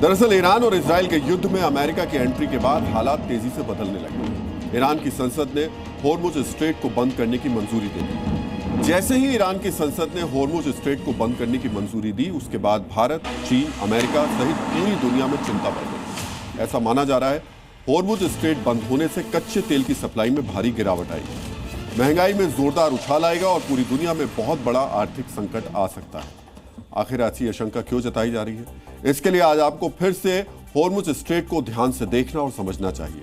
दरअसल ईरान और इजराइल के युद्ध में अमेरिका की एंट्री के बाद हालात तेजी से बदलने लगे। ईरान की संसद ने होर्मुज स्ट्रेट को बंद करने की मंजूरी दे दी। जैसे ही ईरान की संसद ने होर्मुज स्ट्रेट को बंद करने की मंजूरी दी, उसके बाद भारत, चीन, अमेरिका सहित पूरी दुनिया में चिंता बढ़ गई। ऐसा माना जा रहा है होर्मुज स्ट्रेट बंद होने से कच्चे तेल की सप्लाई में भारी गिरावट आएगी, महंगाई में जोरदार उछाल आएगा और पूरी दुनिया में बहुत बड़ा आर्थिक संकट आ सकता है। आखिर ऐसी आशंका क्यों जताई जा रही है? इसके लिए आज आपको फिर से होर्मुज स्ट्रेट को ध्यान से देखना और समझना चाहिए।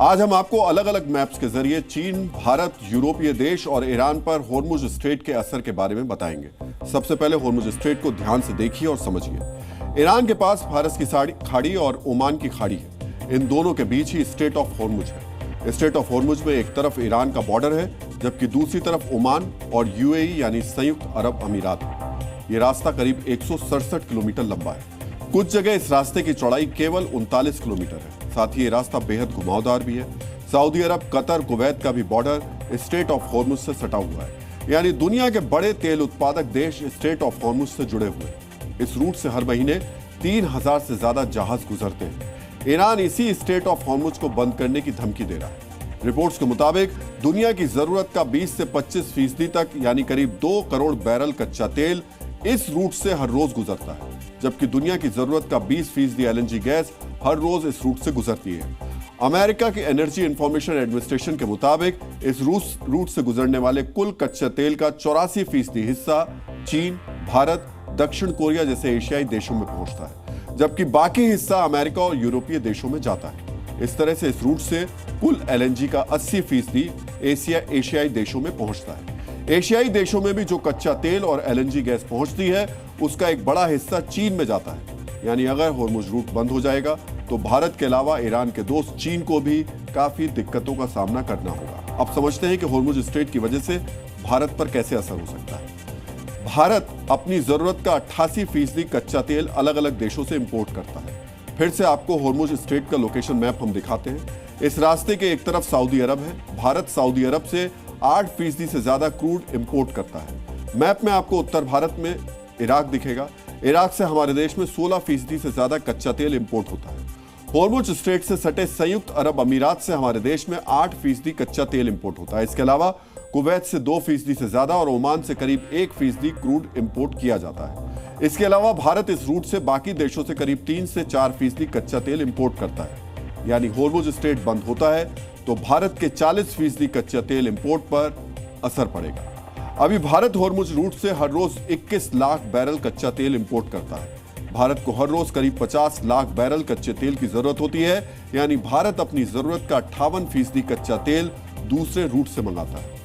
आज हम आपको अलग अलग मैप्स के जरिए चीन, भारत, यूरोपीय देश और ईरान पर होर्मुज स्ट्रेट के असर के बारे में बताएंगे। सबसे पहले होर्मुज स्ट्रेट को ध्यान से देखिए और समझिए। ईरान के पास फारस की खाड़ी और ओमान की खाड़ी है। इन दोनों के बीच ही स्ट्रेट ऑफ होर्मुज है। स्ट्रेट ऑफ होर्मुज में एक तरफ ईरान का बॉर्डर है, जबकि दूसरी तरफ ओमान और यूएई यानी संयुक्त अरब अमीरात है। ये रास्ता करीब 167 किलोमीटर लंबा है। कुछ जगह इस रास्ते की चौड़ाई केवल 39 किलोमीटर है। साथ ही ये रास्ता बेहद घुमावदार भी है। सऊदी अरब, कतर, कुवैत का भी बॉर्डर स्ट्रेट ऑफ होर्मुज से सटा हुआ है, यानी दुनिया के बड़े तेल उत्पादक देश स्ट्रेट ऑफ होर्मुज से जुड़े हुए हैं। इस रूट से हर महीने 3000 से ज्यादा जहाज गुजरते हैं। ईरान इसी स्ट्रेट ऑफ होर्मुज को बंद करने की धमकी दे रहा है। रिपोर्ट्स के मुताबिक दुनिया की जरूरत का 20 से 25% तक यानी करीब 2 करोड़ बैरल कच्चा तेल इस रूट से हर रोज गुजरता है, जबकि दुनिया की जरूरत का 20% एलएनजी गैस हर रोज इस रूट से गुजरती है। अमेरिका के एनर्जी इंफॉर्मेशन एडमिनिस्ट्रेशन के मुताबिक इस रूट से गुजरने वाले कुल कच्चे तेल का 84% हिस्सा चीन, भारत, दक्षिण कोरिया जैसे एशियाई देशों में पहुंचता है, जबकि बाकी हिस्सा अमेरिका और यूरोपीय देशों में जाता है। इस तरह से इस रूट से कुल एलएनजी का 80% एशियाई देशों में पहुंचता है। एशियाई देशों में भी जो कच्चा तेल और एलएनजी गैस पहुंचती है, उसका एक बड़ा हिस्सा चीन में जाता है। यानी अगर होर्मुज रूट बंद हो जाएगा तो भारत के अलावा ईरान के दोस्त चीन को भी काफी दिक्कतों का सामना करना होगा। अब समझते हैं कि होर्मुज स्ट्रेट की वजह से भारत पर कैसे असर हो सकता है। भारत अपनी जरूरत का 88% कच्चा तेल अलग अलग देशों से इंपोर्ट करता है। फिर से आपको होर्मुज स्ट्रेट का लोकेशन मैप हम दिखाते हैं। इस रास्ते के एक तरफ सऊदी अरब है। भारत सऊदी अरब से 8% से ज्यादा क्रूड इंपोर्ट करता है। मैप में आपको उत्तर भारत में इराक दिखेगा। इराक से हमारे देश में 16% से ज्यादा कच्चा तेल इंपोर्ट होता है। होर्मुज स्ट्रेट से सटे संयुक्त अरब अमीरात से हमारे देश में 8% कच्चा तेल इंपोर्ट होता है। इसके अलावा कुवैत से 2% से ज्यादा और ओमान से करीब 1% क्रूड इंपोर्ट किया जाता है। इसके अलावा भारत इस रूट से बाकी देशों से करीब 3 से 4% कच्चा तेल इंपोर्ट करता है। यानी होर्मुज स्ट्रेट बंद होता है तो भारत के 40% कच्चा तेल इंपोर्ट पर असर पड़ेगा। अभी भारत होर्मुज रूट से हर रोज 21 लाख बैरल कच्चा तेल इंपोर्ट करता है। भारत को हर रोज करीब 50 लाख बैरल कच्चे तेल की जरूरत होती है। यानी भारत अपनी जरूरत का 58% कच्चा तेल दूसरे रूट से मंगाता है।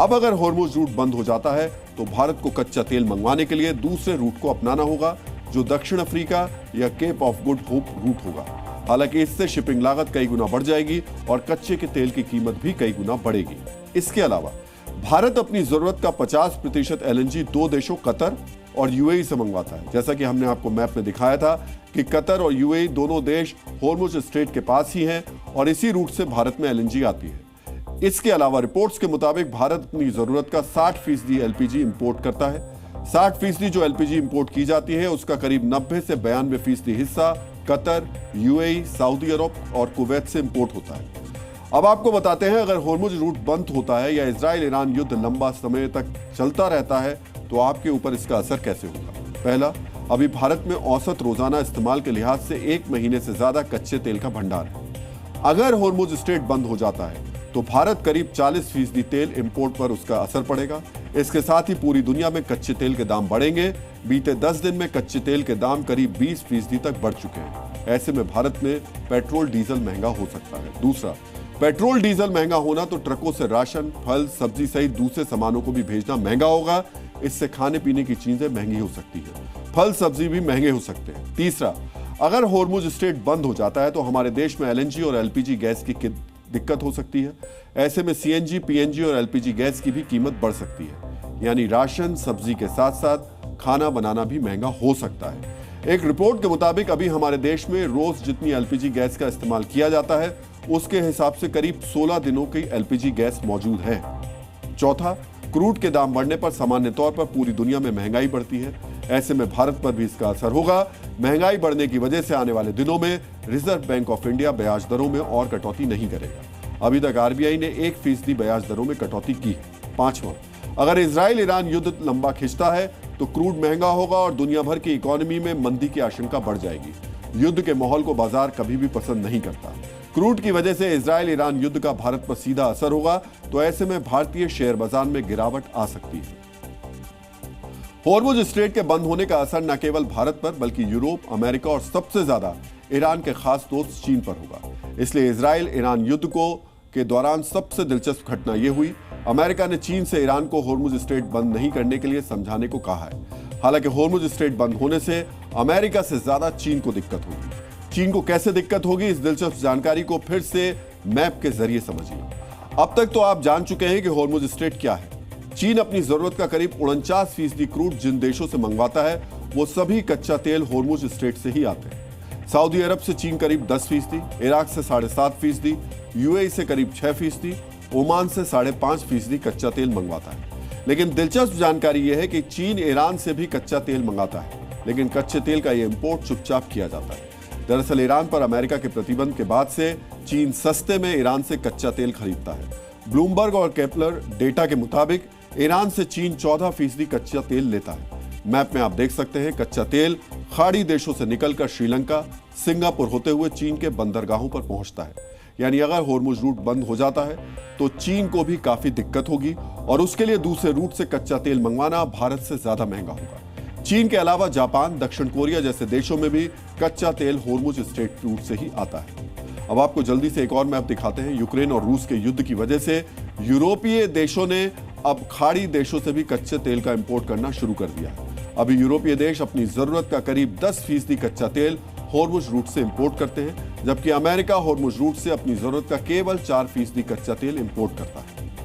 अब अगर होर्मुज रूट बंद हो जाता है तो भारत को कच्चा तेल मंगवाने के लिए दूसरे रूट को अपनाना होगा, जो दक्षिण अफ्रीका या cape of good hope route होगा। हालांकि इससे शिपिंग लागत कई गुना बढ़ जाएगी और कच्चे के तेल की कीमत भी कई गुना बढ़ेगी। इसके अलावा भारत अपनी जरूरत का 50% एलएनजी 2 देशों कतर और यूएई से मंगवाता है। जैसा कि हमने आपको मैप में दिखाया था कि कतर और यूएई दोनों देश होर्मुज स्ट्रेट के पास ही हैं और इसी रूट से भारत में एलएनजी आती है। इसके अलावा रिपोर्ट्स के मुताबिक भारत अपनी जरूरत का 60% एलपीजी इंपोर्ट करता है। 60% जो एलपीजी इंपोर्ट की जाती है उसका करीब 90 से 92% हिस्सा कतर, यूएई, सऊदी अरब और कुवैत से इंपोर्ट होता है। अब आपको बताते हैं, अगर होर्मुज रूट बंद होता है या इजराइल ईरान युद्ध लंबा समय तक चलता रहता है तो आपके ऊपर इसका असर कैसे होगा। पहला, अभी भारत में औसत रोजाना इस्तेमाल के लिहाज से 1 महीने से ज्यादा कच्चे तेल का भंडार है। अगर होर्मुज स्ट्रेट बंद हो जाता है तो भारत करीब 40% तेल इंपोर्ट पर उसका असर पड़ेगा। इसके साथ ही पूरी दुनिया में कच्चे तेल के दाम बढ़ेंगे। बीते 10 दिन में कच्चे तेल के दाम करीब 20% तक बढ़ चुके हैं। ऐसे में भारत में पेट्रोल डीजल महंगा हो सकता है। दूसरा, पेट्रोल डीजल महंगा होना तो ट्रकों से राशन, फल, सब्जी सहित दूसरे सामानों को भी भेजना महंगा होगा। इससे खाने पीने की चीजें महंगी हो सकती है। फल सब्जी भी महंगे हो सकते हैं। तीसरा, अगर होर्मुज स्ट्रेट बंद हो जाता है तो हमारे देश में एलएनजी और एलपीजी गैस की दिक्कत हो सकती है। ऐसे में सीएनजी, पीएनजी और एलपीजी गैस की भी कीमत बढ़ सकती है। यानी राशन, सब्जी के साथ साथ खाना बनाना भी महंगा हो सकता है। एक रिपोर्ट के मुताबिक अभी हमारे देश में रोज जितनी एलपीजी गैस का इस्तेमाल किया जाता है उसके हिसाब से करीब 16 दिनों की एलपीजी गैस मौजूद है। चौथा, क्रूड के दाम बढ़ने पर सामान्य तौर पर पूरी दुनिया में महंगाई बढ़ती है। ऐसे में भारत पर भी इसका असर होगा। महंगाई बढ़ने की वजह से आने वाले दिनों में रिजर्व बैंक ऑफ इंडिया ब्याज दरों में और कटौती नहीं करेगा। अभी तक आरबीआई ने 1% ब्याज दरों में कटौती की है। 5वां, अगर इजराइल ईरान युद्ध लंबा खिंचता है तो क्रूड महंगा होगा और दुनिया भर की इकोनॉमी में मंदी की आशंका बढ़ जाएगी। युद्ध के माहौल को बाजार कभी भी पसंद नहीं करता। क्रूड की वजह से इजराइल ईरान युद्ध का भारत पर सीधा असर होगा, तो ऐसे में भारतीय शेयर बाजार में गिरावट आ सकती है। हॉर्मुज स्ट्रेट के बंद होने का असर न केवल भारत पर बल्कि यूरोप, अमेरिका और सबसे ज्यादा ईरान के खास दोस्त चीन पर होगा। इसलिए इजराइल ईरान युद्ध के दौरान सबसे दिलचस्प घटना यह हुई, अमेरिका ने चीन से ईरान को हॉर्मुज स्ट्रेट बंद नहीं करने के लिए समझाने को कहा है। हालांकि हॉर्मुज स्ट्रेट बंद होने से अमेरिका से ज्यादा चीन को दिक्कत होगी। चीन को कैसे दिक्कत होगी, इस दिलचस्प जानकारी को फिर से मैप के जरिए समझिए। अब तक तो आप जान चुके हैं कि हॉर्मुज स्ट्रेट क्या है। चीन अपनी जरूरत का करीब 49% क्रूड जिन देशों से मंगवाता है वो सभी कच्चा तेल हॉर्मुज स्ट्रेट से ही आते हैं। सऊदी अरब से चीन करीब 10%, इराक से 7.5%, यूएई से करीब 6%, ओमान से 5.5% कच्चा तेल मंगवाता है। लेकिन दिलचस्प जानकारी यह है कि चीन ईरान से भी कच्चा तेल मंगाता है, लेकिन कच्चे तेल का यह इंपोर्ट चुपचाप किया जाता है। दरअसल ईरान पर अमेरिका के प्रतिबंध के बाद से चीन सस्ते में ईरान से कच्चा तेल खरीदता है। ब्लूमबर्ग और केपलर डेटा के मुताबिक ईरान से चीन 14% कच्चा तेल लेता है। मैप में आप देख सकते हैं कच्चा तेल खाड़ी देशों से निकलकर श्रीलंका, सिंगापुर होते हुए चीन के बंदरगाहों पर पहुंचता है। यानी अगर हॉर्मुज रूट बंद हो जाता है तो चीन को भी काफी दिक्कत होगी और उसके लिए दूसरे रूट से कच्चा तेल मंगवाना भारत से ज्यादा महंगा होगा। चीन के अलावा जापान, दक्षिण कोरिया जैसे देशों में भी कच्चा तेल हॉर्मुज स्ट्रेट रूट से ही आता है। अब आपको जल्दी से एक और मैप दिखाते हैं। यूक्रेन और रूस के युद्ध की वजह से यूरोपीय देशों ने अब खाड़ी देशों से भी कच्चे तेल का इंपोर्ट करना शुरू कर दिया है। अभी यूरोपीय देश अपनी जरूरत का करीब 10% कच्चा तेल हॉर्मुज रूट से इंपोर्ट करते हैं, जबकि अमेरिका हॉर्मुज रूट से अपनी जरूरत का केवल 4% कच्चा तेल इंपोर्ट करता है।